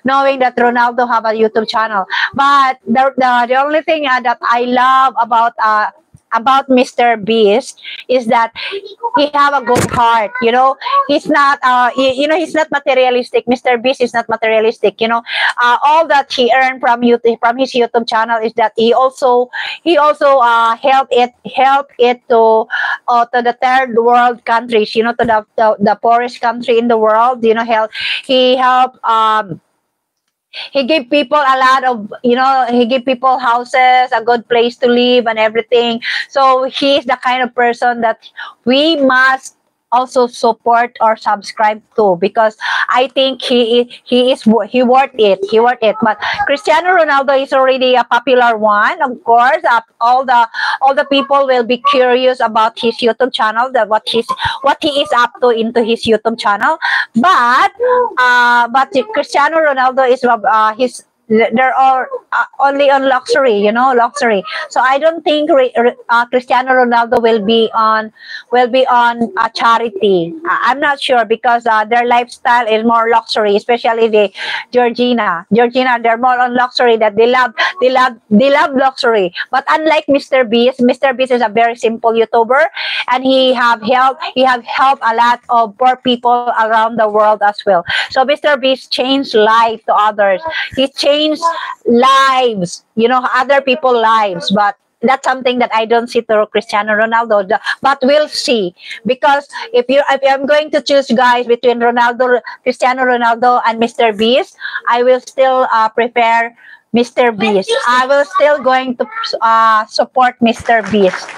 knowing that Ronaldo have a YouTube channel. But the only thing that I love about Mr. Beast is that he have a good heart. You know, he's not he's not materialistic. Mr. Beast is not materialistic. You know, all that he earned from YouTube, from his YouTube channel, is that he also help it to the third world countries. You know, to the poorest country in the world. You know, he help he gave people a lot of, he gave people houses, a good place to live and everything. So he's the kind of person that we must also support or subscribe to, because I think he worth it. But Cristiano Ronaldo is already a popular one, of course. All the people will be curious about his YouTube channel, what he is up to into his YouTube channel. But Cristiano Ronaldo is they're all only on luxury, luxury. So I don't think Cristiano Ronaldo will be on a charity. I'm not sure, because their lifestyle is more luxury, especially the Georgina, they're more on luxury, that they love luxury. But unlike Mr. Beast is a very simple YouTuber, and he have helped a lot of poor people around the world as well. So Mr. Beast changed life to others. He changed lives, other people's lives. But that's something that I don't see to Cristiano Ronaldo. But we'll see, because if I'm going to choose, guys, between Cristiano Ronaldo and Mr. Beast, I will still prefer Mr. Beast. I will still going to support Mr. Beast.